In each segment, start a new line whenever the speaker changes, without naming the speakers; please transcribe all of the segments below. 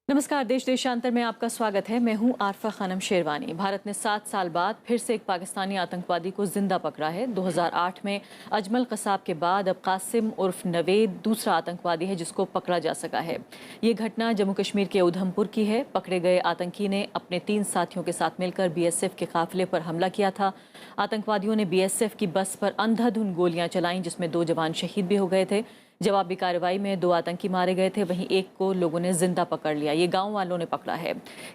नमस्कार। देश देशांतर में आपका स्वागत है। मैं हूं आरफा खानम शेरवानी। भारत ने 7 साल बाद फिर से एक पाकिस्तानी आतंकवादी को जिंदा पकड़ा है। 2008 में अजमल कसाब के बाद अब कासिम उर्फ नवेद दूसरा आतंकवादी है जिसको पकड़ा जा सका है। ये घटना जम्मू कश्मीर के उधमपुर की है। पकड़े गए आतंकी ने अपने 3 साथियों के साथ मिलकर बीएसएफ के काफिले पर हमला किया था। आतंकवादियों ने बीएसएफ की बस पर अंधाधुंध गोलियां चलाईं जिसमें 2 जवान शहीद भी हो गए थे। जवाबी कार्रवाई में 2 आतंकी मारे गए थे, वहीं एक को लोगों ने जिंदा पकड़ लिया। ये गांव वालों ने पकड़ा है।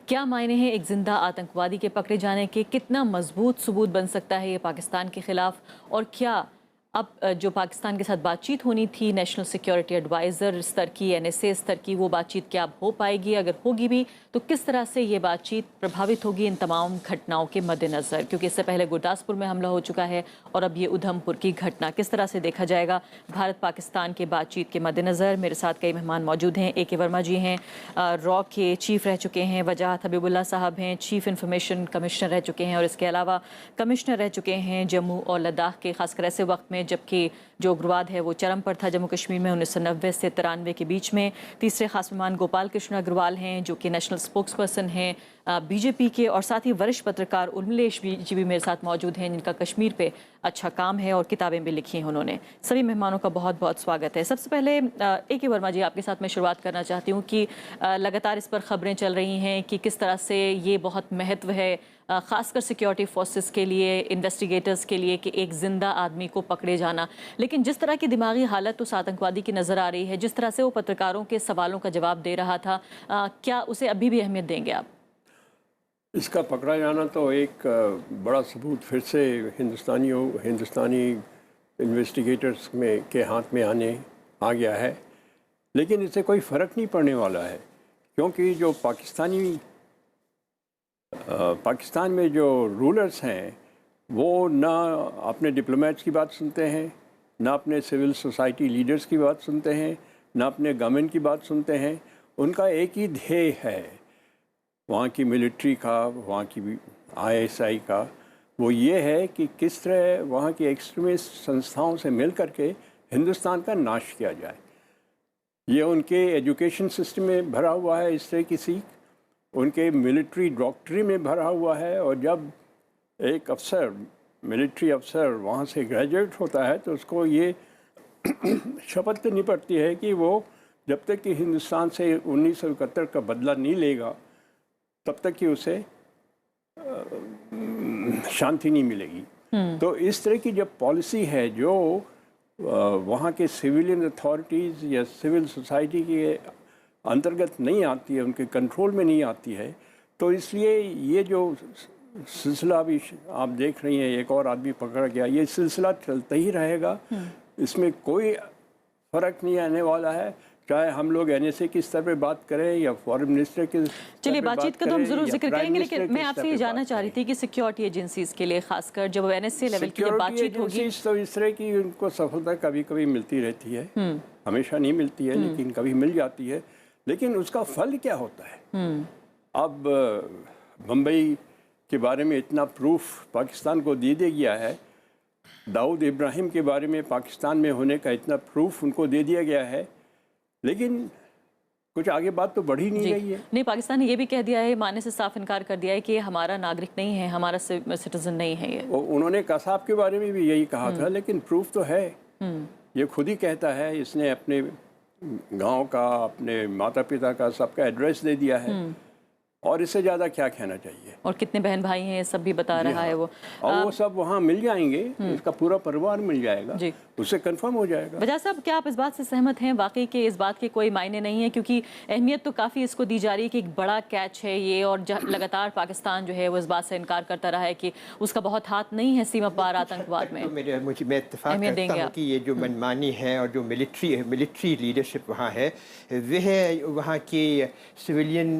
क्या मायने हैं एक जिंदा आतंकवादी के पकड़े जाने के? कितना मजबूत सबूत बन सकता है ये पाकिस्तान के खिलाफ? और क्या अब जो पाकिस्तान के साथ बातचीत होनी थी नेशनल सिक्योरिटी एडवाइज़र स्तर की, एनएसए स्तर की, वो बातचीत क्या अब हो पाएगी? अगर होगी भी तो किस तरह से ये बातचीत प्रभावित होगी इन तमाम घटनाओं के मद्देनज़र? क्योंकि इससे पहले गुरदासपुर में हमला हो चुका है और अब ये उधमपुर की घटना, किस तरह से देखा जाएगा भारत पाकिस्तान के बातचीत के मद्देनज़र? मेरे साथ कई मेहमान मौजूद हैं। ए के वर्मा जी हैं, रॉ के चीफ रह चुके हैं। वजाहत हबीबुल्ला साहब हैं, चीफ इंफॉर्मेशन कमिश्नर रह चुके हैं और इसके अलावा कमिश्नर रह चुके हैं जम्मू और लद्दाख के, खासकर ऐसे वक्त में जबकि जो उग्रवाद है वो चरम पर था जम्मू कश्मीर में 1990 से 93 के बीच में। तीसरे खास मेहमान गोपाल कृष्ण अग्रवाल हैं जो कि नेशनल स्पोक्स पर्सन हैं बीजेपी के, और साथ ही वरिष्ठ पत्रकार उर्मिलेश जी भी मेरे साथ मौजूद हैं जिनका कश्मीर पे अच्छा काम है और किताबें भी लिखी हैं उन्होंने। सभी मेहमानों का बहुत बहुत स्वागत है। सबसे पहले ए के वर्मा जी, आपके साथ मैं शुरुआत करना चाहती हूँ कि लगातार इस पर खबरें चल रही हैं कि किस तरह से ये बहुत महत्व है खासकर सिक्योरिटी फोर्सेस के लिए, इन्वेस्टिगेटर्स के लिए, कि एक जिंदा आदमी को पकड़े जाना। लेकिन जिस तरह की दिमागी हालत उस आतंकवादी की नज़र आ रही है, जिस तरह से वो पत्रकारों के सवालों का जवाब दे रहा था, क्या उसे अभी भी अहमियत देंगे आप?
इसका पकड़ा जाना तो एक बड़ा सबूत फिर से हिंदुस्तानी इन्वेस्टिगेटर्स के हाथ में आ गया है। लेकिन इससे कोई फ़र्क नहीं पड़ने वाला है, क्योंकि जो पाकिस्तान में जो रूलर्स हैं वो ना अपने डिप्लोमेट्स की बात सुनते हैं, ना अपने सिविल सोसाइटी लीडर्स की बात सुनते हैं, ना अपने गवर्नमेंट की बात सुनते हैं। उनका एक ही ध्येय है वहाँ की मिलिट्री का, वहाँ की आईएसआई का, वो ये है कि किस तरह वहाँ की एक्सट्रीमिस्ट संस्थाओं से मिल कर के हिंदुस्तान का नाश किया जाए। ये उनके एजुकेशन सिस्टम में भरा हुआ है, इस तरह की सीख उनके मिलिट्री डॉक्ट्री में भरा हुआ है। और जब एक अफसर, मिलिट्री अफसर वहाँ से ग्रेजुएट होता है तो उसको ये शपथ लेनी पड़ती है कि वो जब तक कि हिंदुस्तान से 1971 का बदला नहीं लेगा तब तक कि उसे शांति नहीं मिलेगी। तो इस तरह की जब पॉलिसी है जो वहाँ के सिविलियन अथॉरिटीज़ या सिविल सोसाइटी के अंतर्गत नहीं आती है, उनके कंट्रोल में नहीं आती है, तो इसलिए ये जो सिलसिला अभी आप देख रही हैं, एक और आदमी पकड़ा गया, ये सिलसिला चलता ही रहेगा। इसमें कोई फ़र्क नहीं आने वाला है, चाहे हम लोग एनएसए की स्तर पे बात करें या फॉरेन मिनिस्टर के।
चलिए, बातचीत का तो हम जरूर जिक्र करेंगे, लेकिन मैं आपसे ये जानना चाह रही थी कि सिक्योरिटी एजेंसीज के लिए, खासकर जब एनएसए लेवल की बातचीत होगी
तो इस तरह की उनको सफलता कभी कभी मिलती रहती है, हमेशा नहीं मिलती है, लेकिन कभी मिल जाती है। लेकिन उसका फल क्या होता है? अब बम्बई के बारे में इतना प्रूफ पाकिस्तान को दे दिया गया है, दाऊद इब्राहिम के बारे में पाकिस्तान में होने का इतना प्रूफ उनको दे दिया गया है, लेकिन कुछ आगे बात तो बढ़ी नहीं रही है।
नहीं, पाकिस्तान ने ये भी कह दिया है, मानने से साफ इनकार कर दिया है कि ये हमारा नागरिक नहीं है, हमारा सिटीजन नहीं है ये।
उन्होंने कसाब के बारे में भी यही कहा था, लेकिन प्रूफ तो है। ये खुद ही कहता है, इसने अपने गांव का, अपने माता पिता का, सबका एड्रेस दे दिया है, और इससे ज़्यादा क्या कहना चाहिए।
और कितने बहन भाई हैं ये सब भी बता रहा है वो।
और वो सब वहाँ मिल जाएंगे, इसका पूरा परिवार मिल जाएगा, उससे कंफर्म हो जाएगा।
वजह साहब, क्या आप इस बात से सहमत हैं वाकई के इस बात के कोई मायने नहीं है? क्योंकि अहमियत तो काफ़ी इसको दी जा रही है कि एक बड़ा कैच है ये, और लगातार पाकिस्तान जो है वो इस बात से इनकार करता रहा है कि उसका बहुत हाथ नहीं है सीमा पार आतंकवाद में।
मैं इत्तेफाक करता हूँ कि ये जो मनमानी है और जो मिलिट्री लीडरशिप वहाँ है, वह वहाँ की सिविलियन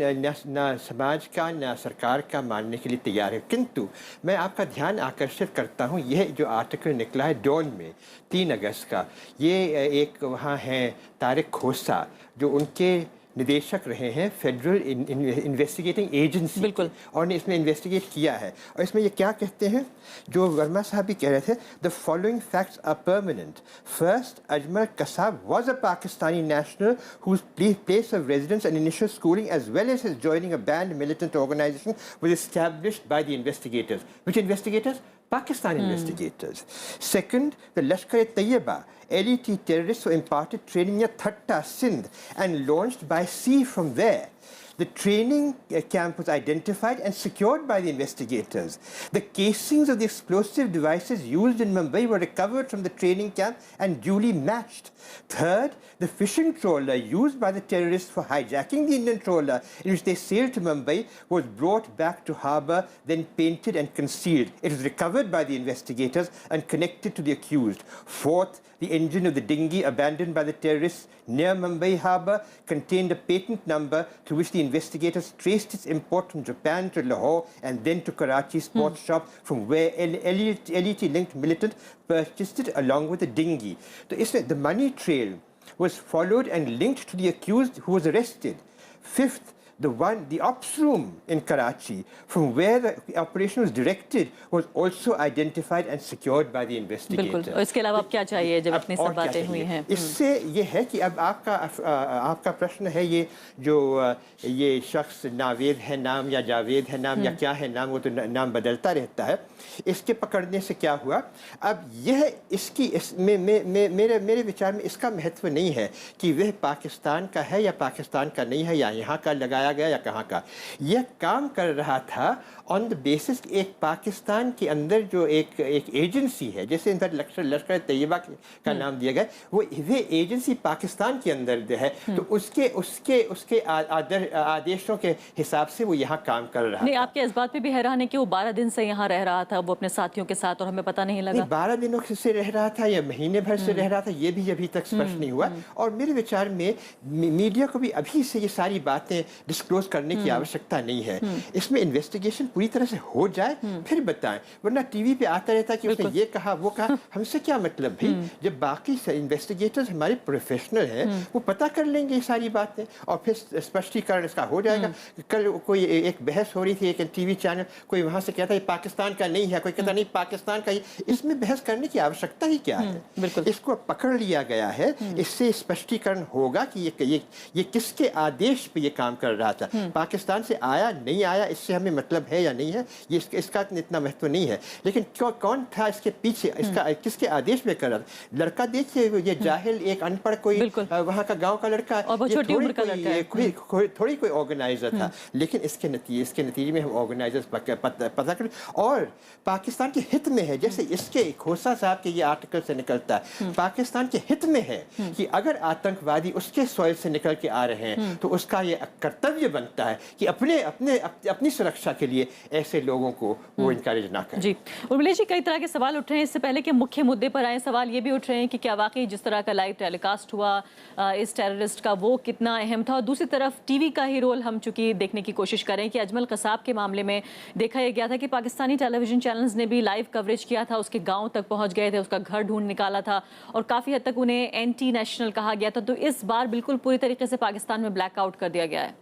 ना समाज का ना सरकार का मानने के लिए तैयार है। किंतु मैं आपका ध्यान आकर्षित करता हूँ, यह जो आर्टिकल निकला है डॉन में 3 अगस्त का, ये एक वहाँ है तारिक खोसा, जो उनके निदेशक रहे हैं फेडरल इन्वेस्टिगेटिंग एजेंसी,
बिल्कुल,
और ने इसमें इन्वेस्टिगेट किया है। और इसमें ये क्या कहते हैं, जो वर्मा साहब भी कह रहे थे, the following facts are permanent. First, Ajmal Kasab was a Pakistani national whose place of residence and initial schooling as well as his joining a banned militant organization was established by the investigators. Which investigators? Pakistan investigators. Second, the Lashkar-e-Tayyiba LET terrorists were imparted training near Thatta, Sindh, and launched by sea from there. The training camp was identified and secured by the investigators. The casings of the explosive devices used in Mumbai were recovered from the training camp and duly matched. Third, the fishing trawler used by the terrorists for hijacking the Indian trawler in which they sailed to Mumbai was brought back to harbour, then painted and concealed. It was recovered by the investigators and connected to the accused. Fourth, the engine of the dinghy abandoned by the terrorists near Mumbai harbour contained a patent number to which the investigators traced its import from Japan to Lahore and then to Karachi sports shop, from where LET-linked militant purchased it along with the dinghy. So the money trail was followed and linked to the accused who was arrested. Fifth, the ops room in Karachi, from where the operation was directed, was also identified and secured by the investigators.
बिल्कुल। इसके अलावा अब क्या चाहिए जब इतनी सब बातें हुई हैं?
इससे ये है कि अब आपका प्रश्न है, ये जो ये शख्स नावेद है नाम या जावेद है नाम या क्या है नाम, वो तो नाम बदलता रहता है। इसके पकड़ने से क्या हुआ? अब यह मेरे विचार में इसका महत्व नहीं है कि वह पाकिस्तान का है या पाकिस्तान का नहीं है, या यहाँ का लगाया गया या कहाँ का। यह काम कर रहा था ऑन द बेसिस एक पाकिस्तान के अंदर जो एक एजेंसी है, जैसे इधर लश्कर तैयबा का नाम दिया गया, वह एजेंसी पाकिस्तान के अंदर है, तो उसके आदेशों के हिसाब से वो यहाँ काम कर रहा
नहीं,
था।
आपके इस बात पे भी हैरान है कि वो 12 दिन से यहाँ रह रहा था, वो अपने साथियों के साथ, और हमें पता नहीं लगा।
12 दिनों से रह रहा था या महीने भर से रह रहा था, ये भी अभी तक स्पष्ट नहीं हुआ। और मेरे विचार में मीडिया को भी अभी से ये सारी बातें डिस्क्लोज करने की आवश्यकता नहीं है। इसमें इन्वेस्टिगेशन पूरी तरह से हो जाए फिर बताएं, वरना टीवी पे आता रहता है कि उसने ये कहा वो कहा, हमसे क्या मतलब भाई? जब बाकी इन्वेस्टिगेटर्स हमारे प्रोफेशनल हैं, वो पता कर लेंगे ये सारी बातें और फिर स्पष्टीकरण इसका हो जाएगा। कल कोई एक बहस हो रही थी, एक टीवी चैनल, कोई वहां से कहता है पाकिस्तान का नहीं है, कोई कहता नहीं पाकिस्तान का ही। इसमें बहस करने की आवश्यकता ही क्या है? इसको पकड़ लिया गया है, इससे स्पष्टीकरण होगा कि ये किसके आदेश पे ये काम कर रहा था। पाकिस्तान से आया नहीं आया इससे हमें मतलब है या नहीं है, ये इसका इतना महत्व नहीं है। लेकिन कौन था इसके पीछे, इसका किसके आदेश में कर रहा था? लड़का देखिए, ये जाहिल एक अनपढ़ कोई वहाँ का गांव का लड़का, थोड़ी कोई ऑर्गेनाइजर था। लेकिन इसके नतीजे में हम ऑर्गेनाइजर्स पता कर, और पाकिस्तान के हित में है, जैसे इसके खोसा साहब के ये आर्टिकल से निकलता है, पाकिस्तान के हित में है कि अगर आतंकवादी उसके सॉइल से निकल के आ रहे हैं तो उसका ये कर्तव्य बनता है कि अपनी सुरक्षा के लिए ऐसे लोगों को वो इनकरेज ना करें।
जी, उर्मिला जी, कई तरह के सवाल उठ रहे हैं। इससे पहले कि मुख्य मुद्दे पर आए, सवाल ये भी उठ रहे हैं कि क्या वाकई जिस तरह का लाइव टेलीकास्ट हुआ इस टेररिस्ट का, वो कितना अहम था? और दूसरी तरफ टीवी का ही रोल हम चूंकि देखने की कोशिश करें कि अजमल कसाब के मामले में देखा यह गया था कि पाकिस्तानी टेलीविजन चैनल्स ने भी लाइव कवरेज किया था, उसके गांव तक पहुंच गए थे, उसका घर ढूंढ निकाला था और काफी हद तक उन्हें एंटी नेशनल कहा गया था। तो इस बार बिल्कुल पूरी तरीके से पाकिस्तान में ब्लैकआउट कर दिया गया है।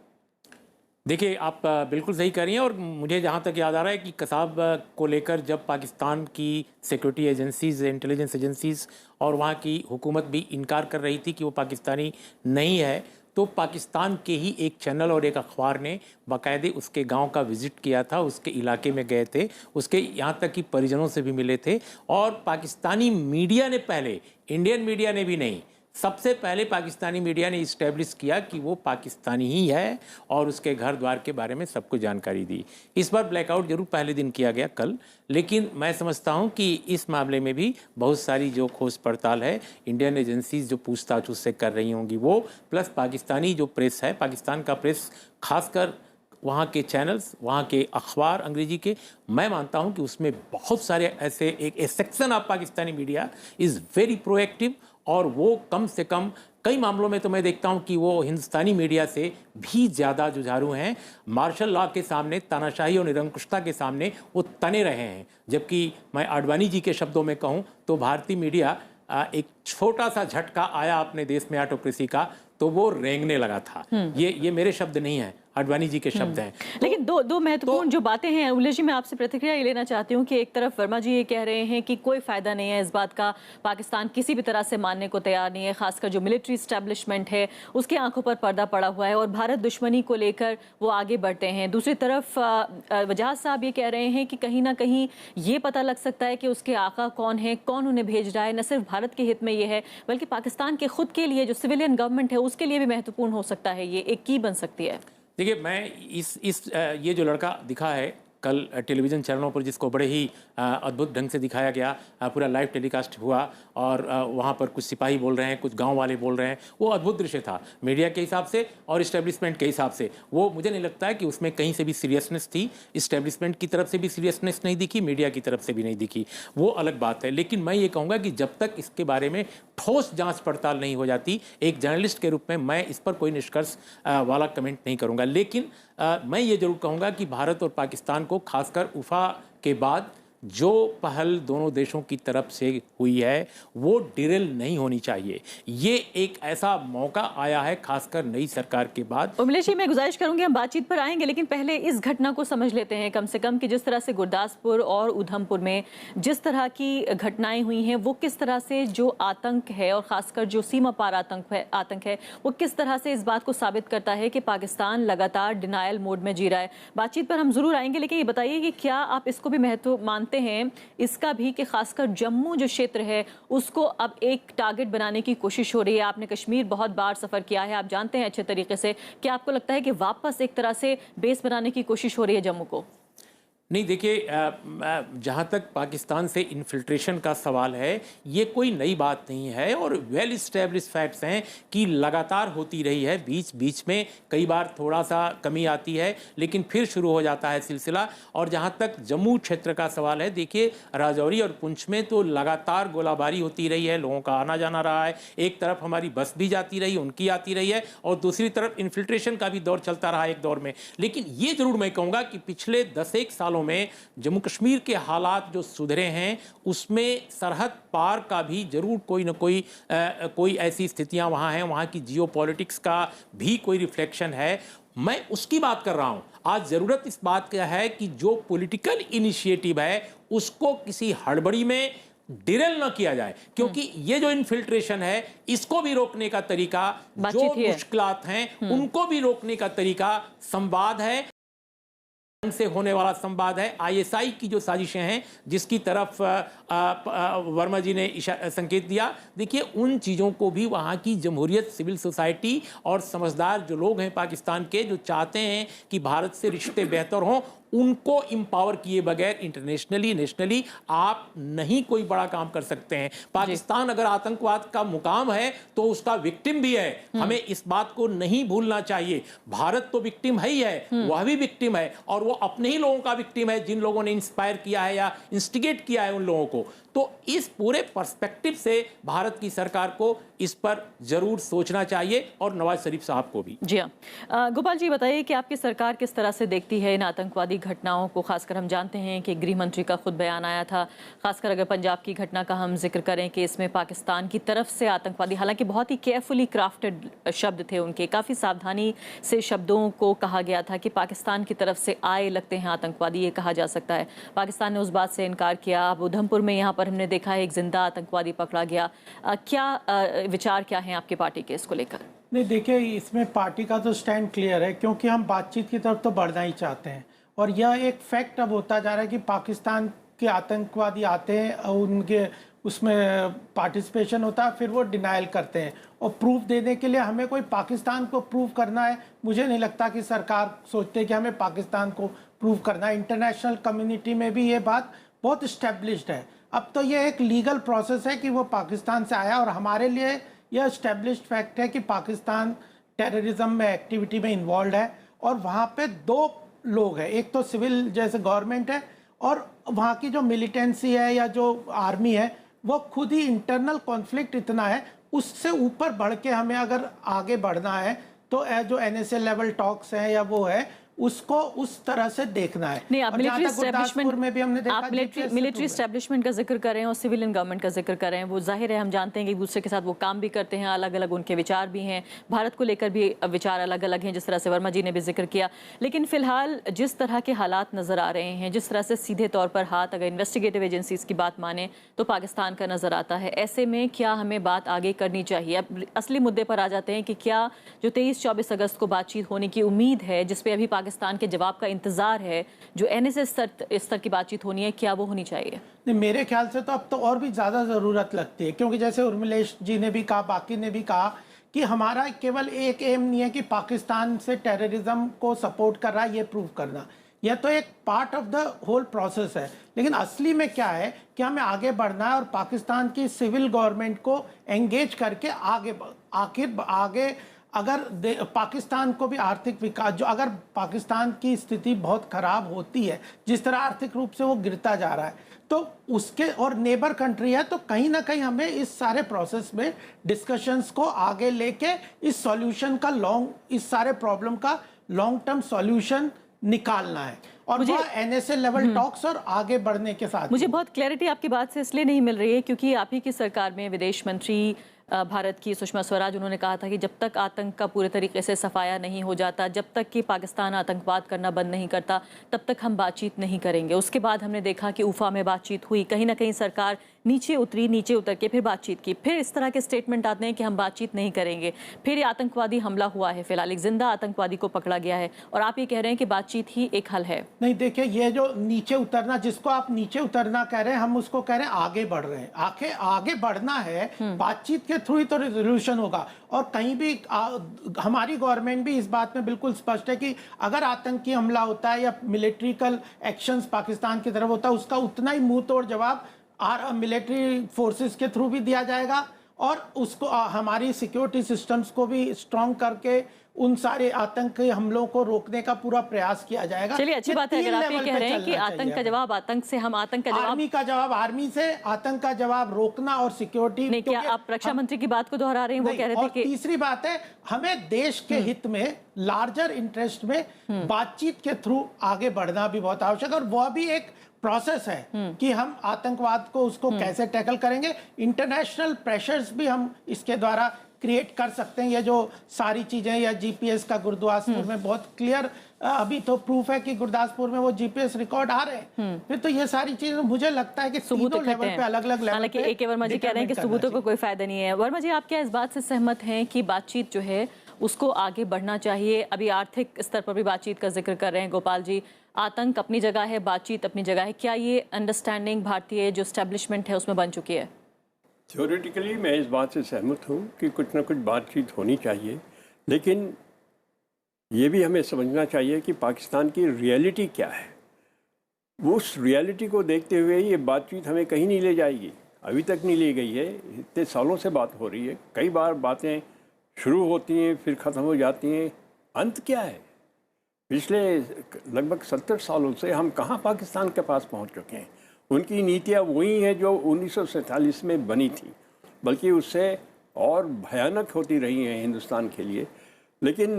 देखिए, आप बिल्कुल सही कर रही हैं, और मुझे जहाँ तक याद आ रहा है कि कसाब को लेकर जब पाकिस्तान की सिक्योरिटी एजेंसीज, इंटेलिजेंस एजेंसीज और वहाँ की हुकूमत भी इनकार कर रही थी कि वो पाकिस्तानी नहीं है, तो पाकिस्तान के ही एक चैनल और एक अखबार ने बाकायदे उसके गांव का विज़िट किया था, उसके इलाके में गए थे, उसके यहाँ तक कि परिजनों से भी मिले थे। और पाकिस्तानी मीडिया ने पहले, इंडियन मीडिया ने भी नहीं, सबसे पहले पाकिस्तानी मीडिया ने इस्टेब्लिश किया कि वो पाकिस्तानी ही है और उसके घर द्वार के बारे में सबको जानकारी दी। इस बार ब्लैकआउट जरूर पहले दिन किया गया कल, लेकिन मैं समझता हूं कि इस मामले में भी बहुत सारी जो खोज पड़ताल है, इंडियन एजेंसीज जो पूछताछ उससे कर रही होंगी वो, प्लस पाकिस्तानी जो प्रेस है, पाकिस्तान का प्रेस, खासकर वहाँ के चैनल्स, वहाँ के अखबार अंग्रेजी के, मैं मानता हूँ कि उसमें बहुत सारे ऐसे एक section of Pakistani media is very proactive, और वो कम से कम कई मामलों में तो मैं देखता हूं कि वो हिंदुस्तानी मीडिया से भी ज़्यादा जुझारू हैं। मार्शल लॉ के सामने, तानाशाही और निरंकुशता के सामने वो तने रहे हैं। जबकि मैं आडवाणी जी के शब्दों में कहूं तो भारतीय मीडिया एक छोटा सा झटका आया अपने देश में ऑटोक्रेसी का, तो वो रेंगने लगा था। ये मेरे शब्द नहीं है, आडवाणी जी के शब्द हैं।
लेकिन दो महत्वपूर्ण जो बातें हैं उल्लेश जी, मैं आपसे प्रतिक्रिया ये लेना चाहती हूँ कि एक तरफ वर्मा जी ये कह रहे हैं कि कोई फायदा नहीं है इस बात का, पाकिस्तान किसी भी तरह से मानने को तैयार नहीं है, खासकर जो मिलिट्री एस्टेब्लिशमेंट है उसकी आंखों पर पर्दा पड़ा हुआ है और भारत दुश्मनी को लेकर वो आगे बढ़ते हैं। दूसरी तरफ वजाहत साहब ये कह रहे हैं कि कहीं ना कहीं ये पता लग सकता है कि उसके आका कौन है, कौन उन्हें भेज रहा है, न सिर्फ भारत के हित में ये है बल्कि पाकिस्तान के खुद के लिए जो सिविलियन गवर्नमेंट है उसके लिए भी महत्वपूर्ण हो सकता है, ये एक की बन सकती है।
देखिए, मैं ये जो लड़का दिखा है कल टेलीविज़न चैनलों पर, जिसको बड़े ही अद्भुत ढंग से दिखाया गया, पूरा लाइव टेलीकास्ट हुआ और वहाँ पर कुछ सिपाही बोल रहे हैं, कुछ गांव वाले बोल रहे हैं, वो अद्भुत दृश्य था मीडिया के हिसाब से और इस्टेब्लिशमेंट के हिसाब से। वो मुझे नहीं लगता है कि उसमें कहीं से भी सीरियसनेस थी, इस्टेब्लिशमेंट की तरफ से भी सीरियसनेस नहीं दिखी, मीडिया की तरफ से भी नहीं दिखी, वो अलग बात है। लेकिन मैं ये कहूँगा कि जब तक इसके बारे में ठोस जाँच पड़ताल नहीं हो जाती, एक जर्नलिस्ट के रूप में मैं इस पर कोई निष्कर्ष वाला कमेंट नहीं करूँगा। लेकिन मैं ये जरूर कहूँगा कि भारत और पाकिस्तान को खासकर उफ़ा के बाद जो पहल दोनों देशों की तरफ से हुई है वो डिरेल नहीं होनी चाहिए। ये एक ऐसा मौका आया है खासकर नई सरकार के बाद।
उमलेश जी, मैं गुजारिश करूंगी, हम बातचीत पर आएंगे लेकिन पहले इस घटना को समझ लेते हैं कम से कम कि जिस तरह से गुरदासपुर और उधमपुर में जिस तरह की घटनाएं हुई हैं वो किस तरह से जो आतंक है और खासकर जो सीमा पार आतंक है वो किस तरह से इस बात को साबित करता है कि पाकिस्तान लगातार डिनायल मोड में जी रहा है। बातचीत पर हम जरूर आएंगे, लेकिन ये बताइए कि क्या आप इसको भी महत्व मानते हैं इसका भी कि खासकर जम्मू जो क्षेत्र है उसको अब एक टारगेट बनाने की कोशिश हो रही है? आपने कश्मीर बहुत बार सफर किया है, आप जानते हैं अच्छे तरीके से, क्या आपको लगता है कि वापस एक तरह से बेस बनाने की कोशिश हो रही है जम्मू को?
नहीं, देखिए, जहाँ तक पाकिस्तान से इन्फिल्ट्रेशन का सवाल है ये कोई नई बात नहीं है और वेल इस्टेब्लिश फैक्ट्स हैं कि लगातार होती रही है। बीच बीच में कई बार थोड़ा सा कमी आती है लेकिन फिर शुरू हो जाता है सिलसिला। और जहाँ तक जम्मू क्षेत्र का सवाल है, देखिए राजौरी और पुंछ में तो लगातार गोलाबारी होती रही है, लोगों का आना जाना रहा है। एक तरफ हमारी बस भी जाती रही, उनकी आती रही है, और दूसरी तरफ इन्फिल्ट्रेशन का भी दौर चलता रहा एक दौर में। लेकिन ये जरूर मैं कहूँगा कि पिछले 10-1 सालों में जम्मू कश्मीर के हालात जो सुधरे हैं उसमें सरहद पार का भी जरूर कोई न कोई ऐसी स्थितियां वहां हैं, वहां की जियोपॉलिटिक्स का भी कोई रिफ्लेक्शन है। मैं उसकी बात कर रहा हूं। आज जरूरत इस बात का है कि जो पॉलिटिकल इनिशिएटिव है उसको किसी हड़बड़ी में डिरेल न किया जाए, क्योंकि ये जो इन्फिल्ट्रेशन है इसको भी रोकने का तरीका, जो मुश्किलात हैं उनको भी रोकने का तरीका संवाद है, से होने वाला संवाद है। आईएसआई की जो साजिशें हैं जिसकी तरफ वर्मा जी ने संकेत दिया, देखिए उन चीज़ों को भी वहाँ की जमहूरियत, सिविल सोसाइटी और समझदार जो लोग हैं पाकिस्तान के, जो चाहते हैं कि भारत से रिश्ते बेहतर हों, उनको एम्पावर किए बगैर इंटरनेशनली नेशनली आप नहीं कोई बड़ा काम कर सकते हैं। पाकिस्तान अगर आतंकवाद का मुकाम है तो उसका विक्टिम भी है, हमें इस बात को नहीं भूलना चाहिए। भारत तो विक्टिम है ही है, वह भी विक्टिम है और वो अपने ही लोगों का विक्टिम है जिन लोगों ने इंस्पायर किया है या इंस्टिगेट किया है उन लोगों को। तो इस पूरे पर्सपेक्टिव से भारत की सरकार को इस पर जरूर सोचना चाहिए और नवाज शरीफ साहब को भी।
जी हाँ, गोपाल जी बताइए कि आपकी सरकार किस तरह से देखती है इन आतंकवादी घटनाओं को? खासकर हम जानते हैं कि गृह मंत्री का खुद बयान आया था, खासकर अगर पंजाब की घटना का हम जिक्र करें कि इसमें पाकिस्तान की तरफ से आतंकवादी, हालांकि बहुत ही केयरफुली क्राफ्टेड शब्द थे उनके, काफ़ी सावधानी से शब्दों को कहा गया था कि पाकिस्तान की तरफ से आए लगते हैं आतंकवादी, ये कहा जा सकता है। पाकिस्तान ने उस बात से इनकार किया। अब उधमपुर में यहाँ पर हमने देखा है एक जिंदा आतंकवादी पकड़ा गया। क्या विचार क्या हैं आपकी पार्टी के इसको लेकर?
नहीं, देखिए इसमें पार्टी का तो स्टैंड क्लियर है, क्योंकि हम बातचीत की तरफ तो बढ़ना ही चाहते हैं और यह एक फैक्ट अब होता जा रहा है कि पाकिस्तान के आतंकवादी आते हैं और उनके उसमें पार्टिसिपेशन होता है, फिर वो डिनायल करते हैं और प्रूफ देने के लिए हमें कोई पाकिस्तान को प्रूव करना है। मुझे नहीं लगता कि सरकार सोचते कि हमें पाकिस्तान को प्रूव करना है। इंटरनेशनल कम्युनिटी में भी ये बात बहुत इस्टेब्लिश्ड है। अब तो ये एक लीगल प्रोसेस है कि वो पाकिस्तान से आया और हमारे लिए यह इस्टेब्लिश्ड फैक्ट है कि पाकिस्तान टेररिज्म में एक्टिविटी में इन्वॉल्व है और वहाँ पे 2 लोग हैं, एक तो सिविल जैसे गवर्नमेंट है और वहाँ की जो मिलिटेंसी है या जो आर्मी है वो खुद ही इंटरनल कॉन्फ्लिक्ट इतना है, उससे ऊपर बढ़ के हमें अगर आगे बढ़ना है तो जो NSA लेवल टॉक्स हैं या वो है उसको उस तरह से देखना है।
नहीं, आप मिलिट्री एस्टैब्लिशमेंट
में भी हमने देखा,
आप मिलिट्री एस्टैब्लिशमेंट का जिक्र कर रहे हैं और सिविलियन गवर्नमेंट का जिक्र कर रहे हैं। वो जाहिर है हम जानते हैं कि एक दूसरे के साथ वो काम भी करते हैं, अलग अलग उनके विचार भी हैं, भारत को लेकर भी विचार अलग अलग हैं, जिस तरह से वर्मा जी ने भी जिक्र किया। लेकिन फिलहाल जिस तरह के हालात नजर आ रहे हैं, जिस तरह से सीधे तौर पर हाथ अगर इन्वेस्टिगेटिव एजेंसीज की बात माने तो पाकिस्तान का नजर आता है, ऐसे में क्या हमें बात आगे करनी चाहिए? अब असली मुद्दे पर आ जाते हैं कि क्या जो 23-24 अगस्त को बातचीत होने की उम्मीद है, जिसपे अभी पाकिस्तान के जवाब का इंतजार है, जो NSS स्तर की बातचीत होनी है, क्या वो होनी चाहिए?
नहीं, मेरे ख्याल से तो अब तो और भी ज़्यादा ज़रूरत लगती है, क्योंकि जैसे उर्मिलेश जी ने भी कहा, बाकी ने भी कहा कि हमारा केवल एक एम नहीं है कि पाकिस्तान से टेररिज्म को सपोर्ट कर रहा है ये प्रूव करना, यह तो एक part of the whole process है। लेकिन असली में क्या है कि हमें आगे बढ़ना है और पाकिस्तान की सिविल गवर्नमेंट को एंगेज करके आगे अगर पाकिस्तान को भी आर्थिक विकास, जो अगर पाकिस्तान की स्थिति बहुत खराब होती है, जिस तरह आर्थिक रूप से वो गिरता जा रहा है, तो उसके और नेबर कंट्री है, तो कहीं ना कहीं हमें इस सारे प्रोसेस में डिस्कशंस को आगे लेके इस सॉल्यूशन का इस सारे प्रॉब्लम का लॉन्ग टर्म सॉल्यूशन निकालना है, और वो NSA लेवल टॉक्स और आगे बढ़ने के साथ।
मुझे बहुत क्लैरिटी आपकी बात से इसलिए नहीं मिल रही है क्योंकि आप ही की सरकार में विदेश मंत्री भारत की सुषमा स्वराज, उन्होंने कहा था कि जब तक आतंक का पूरे तरीके से सफाया नहीं हो जाता, जब तक कि पाकिस्तान आतंकवाद करना बंद नहीं करता, तब तक हम बातचीत नहीं करेंगे। उसके बाद हमने देखा कि उफा में बातचीत हुई, कहीं ना कहीं सरकार नीचे उतर के फिर बातचीत की, फिर इस तरह के स्टेटमेंट आते हैं कि हम बातचीत नहीं करेंगे, फिर ये आतंकवादी हमला हुआ है, फिलहाल एक जिंदा आतंकवादी को पकड़ा गया है, और आप ये कह रहे हैं कि बातचीत ही एक हल है।
नहीं, देखिए, ये जो नीचे उतरना, जिसको आप नीचे उतरना कह रहे हैं, हम उसको कह रहे हैं आगे बढ़ रहे हैं। आगे बढ़ना है, बातचीत के थ्रू ही तो रेजोल्यूशन होगा। और कहीं भी हमारी गवर्नमेंट भी इस बात में बिल्कुल स्पष्ट है कि अगर आतंकी हमला होता है या मिलिट्रिकल एक्शंस पाकिस्तान की तरफ होता है, उसका उतना ही मुंह तोड़ जवाब मिलिट्री फोर्सेस के थ्रू भी दिया जाएगा, और उसको हमारी सिक्योरिटी सिस्टम्स को भी स्ट्रॉन्ग करके उन सारे आतंकी हमलों को रोकने का पूरा प्रयास किया जाएगा।
चलिए, अच्छी बात है अगर आप ये कह रहे हैं कि आतंक का जवाब आतंक से, हम आतंक का जवाब,
आर्मी का जवाब आर्मी से, आतंक का जवाब रोकना और सिक्योरिटी।
नहीं, क्या आप रक्षा मंत्री की बात को दोहरा रहे हैं? वो कह रहे थे कि
तीसरी बात है, हमें देश के हित में, लार्जर इंटरेस्ट में बातचीत के थ्रू आगे बढ़ना भी बहुत आवश्यक है, और वह भी एक प्रोसेस है कि हम आतंकवाद को उसको कैसे टैकल करेंगे। इंटरनेशनल प्रेशर्स भी हम इसके द्वारा क्रिएट कर सकते हैं। ये जो सारी चीजें, या GPS का गुरुदासपुर में बहुत क्लियर अभी तो प्रूफ है कि गुरदासपुर में वो GPS रिकॉर्ड आ रहे हैं, फिर तो ये सारी चीजें मुझे लगता है कि तीनों लेवल पे, अलग-अलग लेवल पे।
हालांकि AK वर्मा जी कह रहे हैं कि सबूतों को कोई फायदा नहीं है। वर्मा जी, आप क्या इस बात से सहमत हैं कि बातचीत जो है उसको आगे बढ़ना चाहिए? अभी आर्थिक स्तर पर भी बातचीत का जिक्र कर रहे हैं गोपाल जी, आतंक अपनी जगह है, बातचीत अपनी जगह है, क्या ये अंडरस्टैंडिंग भारतीय जो एस्टेब्लिशमेंट है उसमें बन चुकी है?
थ्योरेटिकली मैं इस बात से सहमत हूँ कि कुछ ना कुछ बातचीत होनी चाहिए, लेकिन ये भी हमें समझना चाहिए कि पाकिस्तान की रियलिटी क्या है। वो उस रियलिटी को देखते हुए ये बातचीत हमें कहीं नहीं ले जाएगी, अभी तक नहीं ले गई है। इतने सालों से बात हो रही है, कई बार बातें शुरू होती हैं फिर ख़त्म हो जाती हैं, अंत क्या है? पिछले लगभग 70 सालों से हम कहाँ पाकिस्तान के पास पहुँच चुके हैं। उनकी नीतियाँ वही हैं जो 1947 में बनी थी, बल्कि उससे और भयानक होती रही हैं हिंदुस्तान के लिए। लेकिन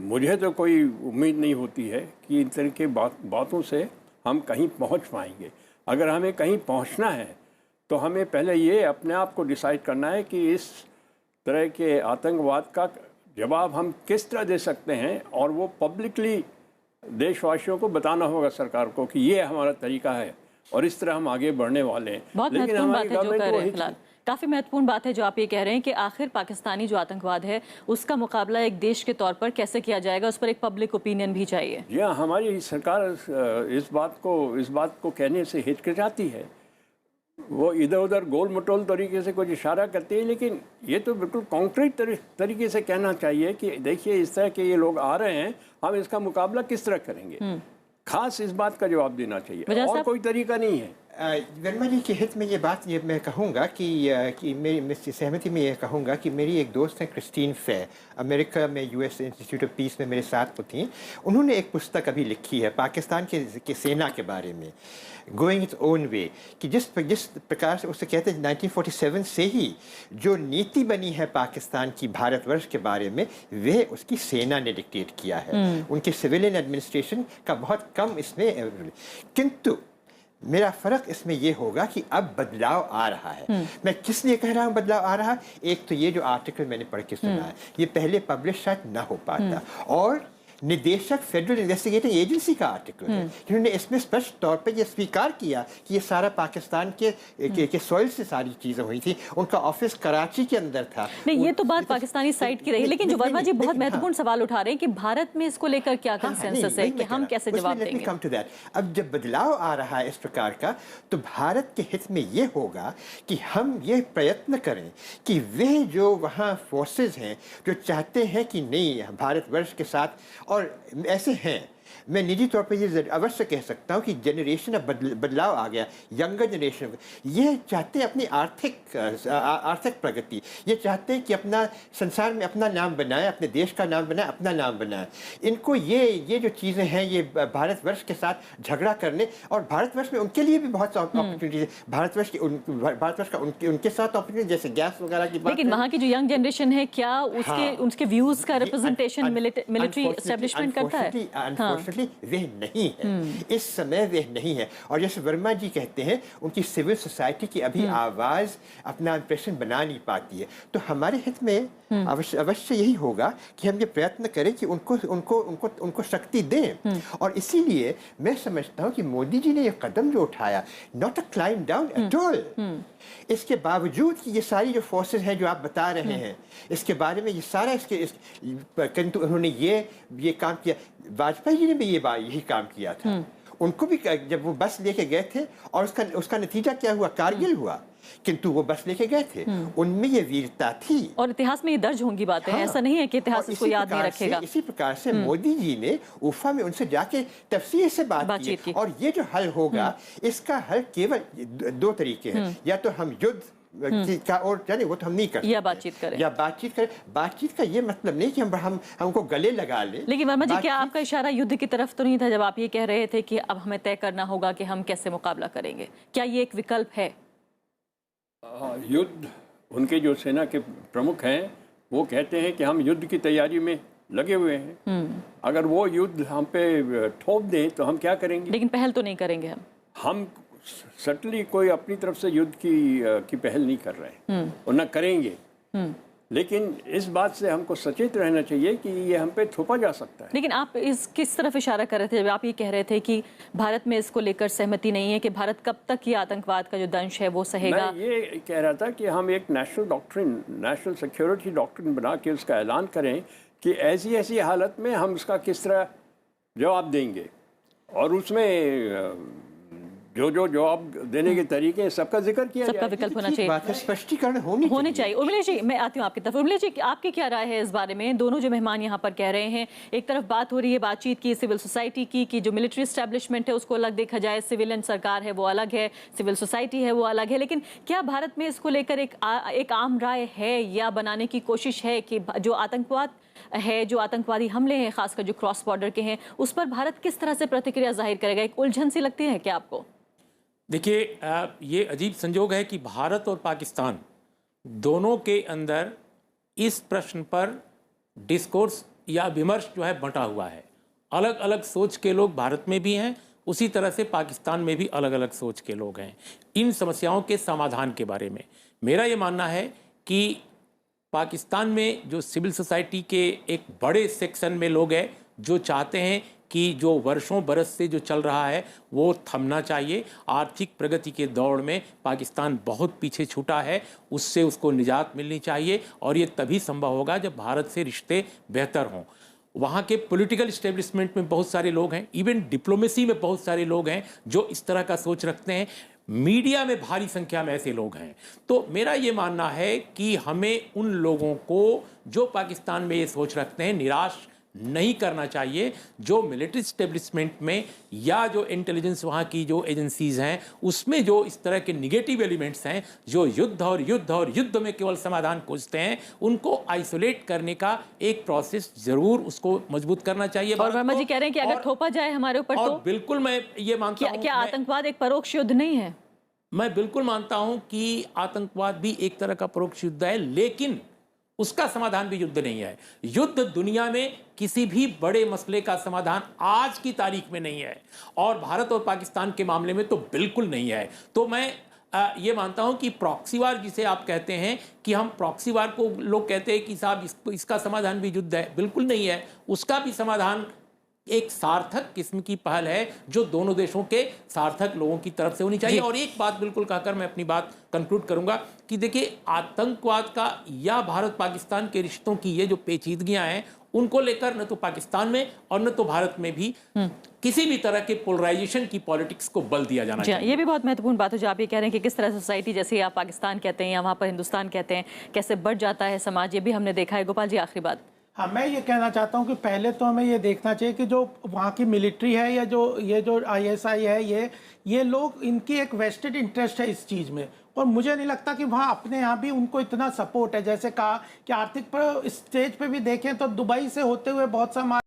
मुझे तो कोई उम्मीद नहीं होती है कि इन तरह के बातों से हम कहीं पहुंच पाएंगे। अगर हमें कहीं पहुंचना है तो हमें पहले ये अपने आप को डिसाइड करना है कि इस तरह के आतंकवाद का जवाब हम किस तरह दे सकते हैं, और वो पब्लिकली देशवासियों को बताना होगा, सरकार को, कि ये हमारा तरीका है और इस तरह हम आगे बढ़ने वाले हैं।
बहुत महत्वपूर्ण बात है जो कर रहे हैं फिलहाल, काफ़ी महत्वपूर्ण बात है जो आप ये कह रहे हैं कि आखिर पाकिस्तानी जो आतंकवाद है उसका मुकाबला एक देश के तौर पर कैसे किया जाएगा, उस पर एक पब्लिक ओपिनियन भी चाहिए।
जी हाँ, हमारी सरकार इस बात को कहने से हिचकिचाती है। वो इधर उधर गोल मटोल तरीके से कुछ इशारा करती है, लेकिन ये तो बिल्कुल कॉन्क्रीट तरीके से कहना चाहिए कि देखिए इस तरह के ये लोग आ रहे हैं, हम इसका मुकाबला किस तरह करेंगे। खास इस बात का जवाब देना चाहिए, और कोई तरीका नहीं है।
वर्मा जी के हित में ये मैं कहूँगा कि मेरी सहमति में ये कहूँगा कि मेरी एक दोस्त है क्रिस्टीन फे, अमेरिका में US इंस्टीट्यूट ऑफ पीस में मेरे साथ थी। उन्होंने एक पुस्तक अभी लिखी है पाकिस्तान के सेना के बारे में, गोइंग इट्स ओन वे, कि जिस प्रकार से उससे कहते हैं 1947 से ही जो नीति बनी है पाकिस्तान की भारतवर्ष के बारे में, वह उसकी सेना ने डिक्टेट किया है। उनके सिविलियन एडमिनिस्ट्रेशन का बहुत कम इसमें, किंतु मेरा फ़र्क इसमें ये होगा कि अब बदलाव आ रहा है। मैं किस लिए कह रहा हूँ बदलाव आ रहा है? एक तो ये जो आर्टिकल मैंने पढ़ के सुना है, ये पहले पब्लिश शायद ना हो पाता, और निदेशक फेडरल इन्वेस्टिगेटिंग एजेंसी का आर्टिकल है, जिन्होंने इसमें स्पष्ट तौर पे ये स्वीकार किया कि ये सारा पाकिस्तान के सॉइल से सारी चीज़ें हुई थी। उनका ऑफिस कराची के अंदर था।
नहीं, ये तो बात पाकिस्तानी साइड की रही, लेकिन जो वर्मा जी बहुत महत्वपूर्ण सवाल उठा रहे हैं कि भारत में इसको लेकर क्या कंसेंसस है, कि हम कैसे जवाब देंगे।
कम टू दैट, अब जब बदलाव आ रहा है इस प्रकार का, तो भारत के हित में ये होगा कि हम ये प्रयत्न करें कि वे जो वहाँ फोर्सेज हैं जो चाहते हैं कि नहीं भारतवर्ष के साथ, और ऐसे हैं, मैं निजी तौर पर ये अवश्य कह सकता हूँ कि जनरेशन अब बदलाव आ गया, यंगर जनरेशन, ये चाहते हैं अपनी आर्थिक प्रगति, ये चाहते हैं कि अपना संसार में अपना नाम बनाए, अपने देश का नाम बनाए, अपना नाम बनाए। इनको ये जो चीज़ें हैं, ये भारतवर्ष के साथ झगड़ा करने, और भारतवर्ष में उनके लिए भी बहुत अपॉर्चुनिटीज है, भारतवर्ष का उनके साथ अपॉर्चुनिटी, जैसे गैस वगैरह की बात।
लेकिन वहाँ की जो यंग जनरेशन है, क्या उसके व्यूज का रिप्रेजेंटेशन मिलिट्री एस्टेब्लिशमेंट करता है?
वे नहीं है, इस समय वे नहीं है। और जैसे वर्मा जी कहते हैं, उनकी सिविल सोसाइटी की अभी आवाज़ अपना इंप्रेशन बना नहीं पाती है। तो हमारे हित में अवश्य यही होगा कि हम ये प्रयत्न करें कि उनको शक्ति दें। और इसीलिए मैं समझता हूँ कि मोदी जी ने ये कदम जो उठाया, not a climb down at all, इसके बावजूद कि ये सारी जो फोर्सेस हैं जो आप बता रहे हैं, इसके बारे में ये सारा किंतु उन्होंने ये काम किया। वाजपेयी जी ने भी यही काम किया था। उनको भी जब वो बस लेके गए थे, और उसका नतीजा क्या हुआ? कारगिल हुआ, किंतु वो बस लेके गए थे, उनमें ये वीरता थी। और
इतिहास में ये दर्ज होंगी बातें, ऐसा नहीं है कि इतिहास इसको याद नहीं रखेगा।
इसी प्रकार से मोदी जी ने उफा में उनसे जाके तफसील से बातचीत की, और ये जो हल होगा, इसका हल केवल दो तरीके हैं, या तो हम युद्ध का, और जाने वो तो हम नहीं करते,
या बातचीत करें।
बातचीत का ये मतलब नहीं कि हमको गले लगा ले।
लेकिन वर्मा जी, क्या आपका इशारा युद्ध की तरफ तो नहीं था जब आप ये कह रहे थे कि अब हमें तय करना होगा कि हम कैसे मुकाबला करेंगे? क्या ये एक विकल्प है?
युद्ध, उनके जो सेना के प्रमुख हैं वो कहते हैं कि हम युद्ध की तैयारी में लगे हुए हैं। अगर वो युद्ध हम पे थोप दें तो हम क्या करेंगे?
लेकिन पहल तो नहीं करेंगे हम
सर्टनली कोई अपनी तरफ से युद्ध की पहल नहीं कर रहे हैं, और न करेंगे। लेकिन इस बात से हमको सचेत रहना चाहिए कि ये हम पे थोपा जा सकता है।
लेकिन आप किस तरफ इशारा कर रहे थे जब आप ये कह रहे थे कि भारत में इसको लेकर सहमति नहीं है, कि भारत कब तक ये आतंकवाद का जो दंश है वो सहेगा?
मैं ये कह रहा था कि हम एक नेशनल सिक्योरिटी डॉक्ट्रिन बना के उसका ऐलान करें कि ऐसी हालत में हम उसका किस तरह जवाब देंगे, और उसमें जो जवाब देने के तरीके सबका जिक्र किया,
सबका विकल्प होना चाहिए,
स्पष्टीकरण होने चाहिए।
उर्मिला जी, मैं आती हूँ आपकी तरफ। उर्मिला जी, आपकी क्या राय है इस बारे में? दोनों जो मेहमान यहाँ पर कह रहे हैं, एक तरफ बात हो रही है बातचीत की सिविल सोसाइटी की, कि जो मिलिट्री एस्टेब्लिशमेंट है उसको अलग देखा जाए, सिविलियन सरकार है वो अलग है, सिविल सोसाइटी है वो अलग है, लेकिन क्या भारत में इसको लेकर एक आम राय है या बनाने की कोशिश है कि जो आतंकवाद है, जो आतंकवादी हमले हैं, खासकर जो क्रॉस बॉर्डर के हैं, उस पर भारत किस तरह से प्रतिक्रिया जाहिर करेगा? एक उलझन सी लगती है क्या आपको?
देखिए, ये अजीब संजोग है कि भारत और पाकिस्तान दोनों के अंदर इस प्रश्न पर डिस्कोर्स या विमर्श जो है बंटा हुआ है। अलग अलग सोच के लोग भारत में भी हैं, उसी तरह से पाकिस्तान में भी अलग अलग सोच के लोग हैं इन समस्याओं के समाधान के बारे में। मेरा ये मानना है कि पाकिस्तान में जो सिविल सोसाइटी के एक बड़े सेक्शन में लोग हैं जो चाहते हैं कि जो वर्षों बरस से जो चल रहा है वो थमना चाहिए। आर्थिक प्रगति के दौड़ में पाकिस्तान बहुत पीछे छूटा है, उससे उसको निजात मिलनी चाहिए, और ये तभी संभव होगा जब भारत से रिश्ते बेहतर हों। वहाँ के पॉलिटिकल इस्टेब्लिशमेंट में बहुत सारे लोग हैं, इवन डिप्लोमेसी में बहुत सारे लोग हैं जो इस तरह का सोच रखते हैं। मीडिया में भारी संख्या में ऐसे लोग हैं। तो मेरा ये मानना है कि हमें उन लोगों को जो पाकिस्तान में ये सोच रखते हैं निराश नहीं करना चाहिए। जो मिलिट्री स्टेब्लिशमेंट में या जो इंटेलिजेंस वहाँ की जो एजेंसीज हैं उसमें जो इस तरह के निगेटिव एलिमेंट्स हैं, जो युद्ध में केवल समाधान खोजते हैं, उनको आइसोलेट करने का एक प्रोसेस जरूर उसको मजबूत करना चाहिए।
और वर्मा जी कह रहे हैं कि अगर थोपा जाए हमारे ऊपर तो
बिल्कुल मैं ये मानता हूँ,
क्या आतंकवाद एक परोक्ष युद्ध नहीं है?
मैं बिल्कुल मानता हूं कि आतंकवाद भी एक तरह का परोक्ष युद्ध है, लेकिन उसका समाधान भी युद्ध नहीं है। युद्ध दुनिया में किसी भी बड़े मसले का समाधान आज की तारीख में नहीं है, और भारत और पाकिस्तान के मामले में तो बिल्कुल नहीं है। तो मैं ये मानता हूं कि प्रॉक्सी वार जिसे आप कहते हैं कि हम प्रॉक्सी वार को लोग कहते हैं कि साहब इसका समाधान भी युद्ध है, बिल्कुल नहीं है। उसका भी समाधान एक सार्थक किस्म की पहल है जो दोनों देशों के सार्थक लोगों की तरफ से होनी चाहिए। और एक बात बिल्कुल कहकर मैं अपनी बात कंक्लूड करूंगा कि देखिए, आतंकवाद का या भारत पाकिस्तान के रिश्तों की ये जो पेचीदगियां हैं उनको लेकर न तो पाकिस्तान में और न तो भारत में भी किसी भी तरह के पोलराइजेशन की पॉलिटिक्स को बल दिया जाना चाहिए।
ये भी बहुत महत्वपूर्ण बात है जो आप ये कह रहे हैं कि किस तरह सोसाइटी, जैसे आप पाकिस्तान कहते हैं या वहाँ पर हिंदुस्तान कहते हैं, कैसे बढ़ जाता है समाज, ये भी हमने देखा है। गोपाल जी, आखिरी बात।
हाँ, मैं ये कहना चाहता हूँ कि पहले तो हमें ये देखना चाहिए कि जो वहाँ की मिलिट्री है या ये जो ISI है, ये लोग, इनकी एक वेस्टेड इंटरेस्ट है इस चीज़ में, और मुझे नहीं लगता कि वहाँ अपने यहाँ भी उनको इतना सपोर्ट है। जैसे कहा कि आर्थिक पर स्टेज पे भी देखें तो दुबई से होते हुए बहुत सा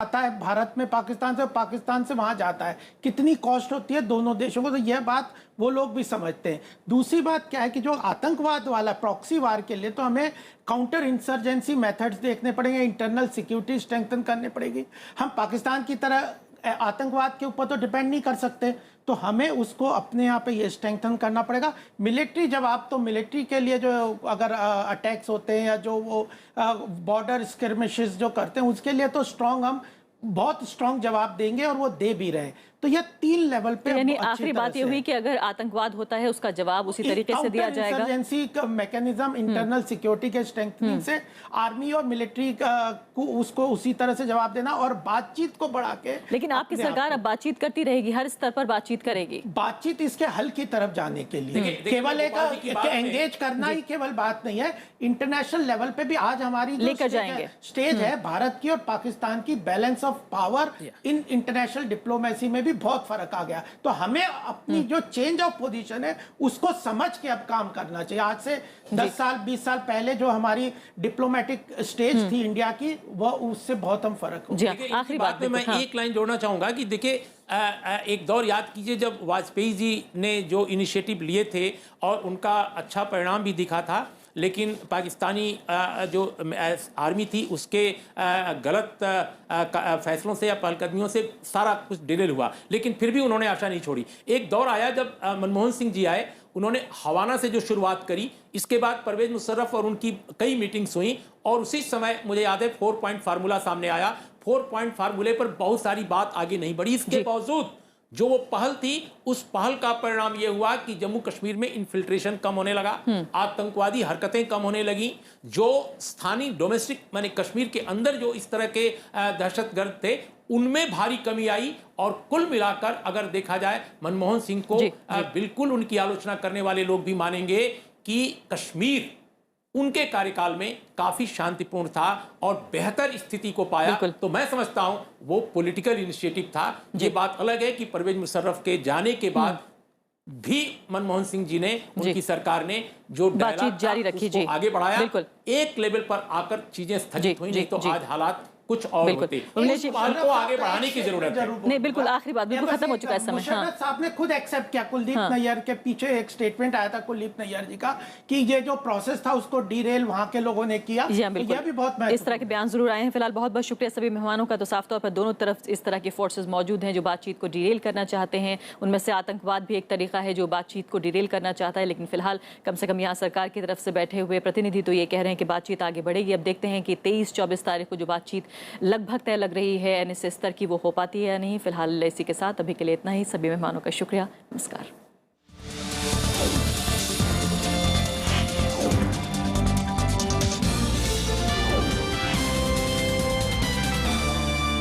आता है भारत में, पाकिस्तान से वहां जाता है, कितनी कॉस्ट होती है दोनों देशों को, तो यह बात वो लोग भी समझते हैं। दूसरी बात क्या है कि जो आतंकवाद वाला प्रॉक्सी वार के लिए तो हमें काउंटर इंसर्जेंसी मेथड्स देखने पड़ेंगे, इंटरनल सिक्योरिटी स्ट्रेंथन करनी पड़ेगी। हम पाकिस्तान की तरह आतंकवाद के ऊपर तो डिपेंड नहीं कर सकते, तो हमें उसको अपने यहाँ पे ये स्ट्रेंथन करना पड़ेगा। मिलिट्री जवाब तो मिलिट्री के लिए जो अगर अटैक्स होते हैं या जो वो बॉर्डर स्किर्मिशेस जो करते हैं उसके लिए तो हम बहुत स्ट्रॉन्ग जवाब देंगे और वो दे भी रहे हैं। तो यह 3 लेवल पे,
यानी आखिरी बात ये हुई कि अगर आतंकवाद होता है उसका जवाब उसी तरीके से दिया जाएगा।
इंसर्जेंसी का मैकेनिज्म, इंटरनल सिक्योरिटी के स्ट्रेंथनिंग से आर्मी और मिलिट्री को उसको उसी तरह से जवाब देना और बातचीत को बढ़ा के।
लेकिन आपकी सरकार अब बातचीत करती रहेगी, हर स्तर पर बातचीत करेगी।
बातचीत इसके हल की तरफ जाने के लिए केवल एक एंगेज करना ही केवल बात नहीं है, इंटरनेशनल लेवल पे भी आज हमारी
लेकर जाएंगे
स्टेज है भारत की और पाकिस्तान की, balance of power in international diplomacy में भी बहुत फर्क आ गया। तो हमें अपनी जो चेंज ऑफ पोजीशन है उसको समझ के अब काम करना चाहिए। आज से 10 साल 20 साल पहले जो हमारी डिप्लोमेटिक स्टेज थी इंडिया की, वो उससे बहुत हम फर्क हो।
आखिरी बात में मैं एक लाइन जोड़ना चाहूंगा कि देखिए, एक दौर याद कीजिए जब वाजपेयी जी ने जो इनिशिएटिव लिए थे और उनका अच्छा परिणाम भी दिखा था, लेकिन पाकिस्तानी जो आर्मी थी उसके गलत फैसलों से या पहलकदमियों से सारा कुछ डिले हुआ, लेकिन फिर भी उन्होंने आशा नहीं छोड़ी। एक दौर आया जब मनमोहन सिंह जी आए, उन्होंने हवाना से जो शुरुआत करी, इसके बाद परवेज मुशर्रफ और उनकी कई मीटिंग्स हुई और उसी समय मुझे याद है 4 पॉइंट फार्मूला सामने आया। 4 पॉइंट फार्मूले पर बहुत सारी बात आगे नहीं बढ़ी। इसके बावजूद जो वो पहल थी, उस पहल का परिणाम यह हुआ कि जम्मू कश्मीर में इन्फिल्ट्रेशन कम होने लगा, आतंकवादी हरकतें कम होने लगी, जो स्थानीय डोमेस्टिक माने कश्मीर के अंदर जो इस तरह के दहशतगर्द थे उनमें भारी कमी आई। और कुल मिलाकर अगर देखा जाए, मनमोहन सिंह को बिल्कुल उनकी आलोचना करने वाले लोग भी मानेंगे कि कश्मीर उनके कार्यकाल में काफी शांतिपूर्ण था और बेहतर स्थिति को पाया। तो मैं समझता हूं वो पॉलिटिकल इनिशिएटिव था। ये बात अलग है कि परवेज मुशर्रफ के जाने के बाद भी मनमोहन सिंह जी ने, उनकी सरकार ने जो
बातचीत जारी रखी, जी
आगे बढ़ाया। एक लेवल पर आकर चीजें स्थगित हुई, नहीं तो आज हालात कुछ और होते। इस पहल को आगे बढ़ाने की जरूरत है।
नहीं, बिल्कुल आखिरी बात, बिल्कुल खत्म हो चुका है समय।
मुशर्रफ साहब ने खुद एक्सेप्ट किया, कुलदीप नैयर के पीछे एक स्टेटमेंट आया था कुलदीप नैयर जी का कि ये जो प्रोसेस था उसको डीरेल वहां के लोगों ने किया। यह भी बहुत
इस तरह के बयान जरूर आए हैं। फिलहाल बहुत बहुत शुक्रिया सभी मेहमानों का। तो साफ तौर पर दोनों तरफ इस तरह के फोर्सेस मौजूद हैं जो बातचीत को डीरेल करना चाहते हैं। उनमें से आतंकवाद भी एक तरीका है जो बातचीत को डीरेल करना चाहता है, लेकिन फिलहाल कम से कम यहाँ सरकार की तरफ से बैठे हुए प्रतिनिधि तो ये कह रहे हैं कि बातचीत आगे बढ़ेगी। अब देखते हैं कि 23-24 तारीख को जो बातचीत लगभग तय लग रही है NSA स्तर की, वो हो पाती है या नहीं। फिलहाल इसी के साथ अभी के लिए इतना ही। सभी मेहमानों का शुक्रिया, नमस्कार।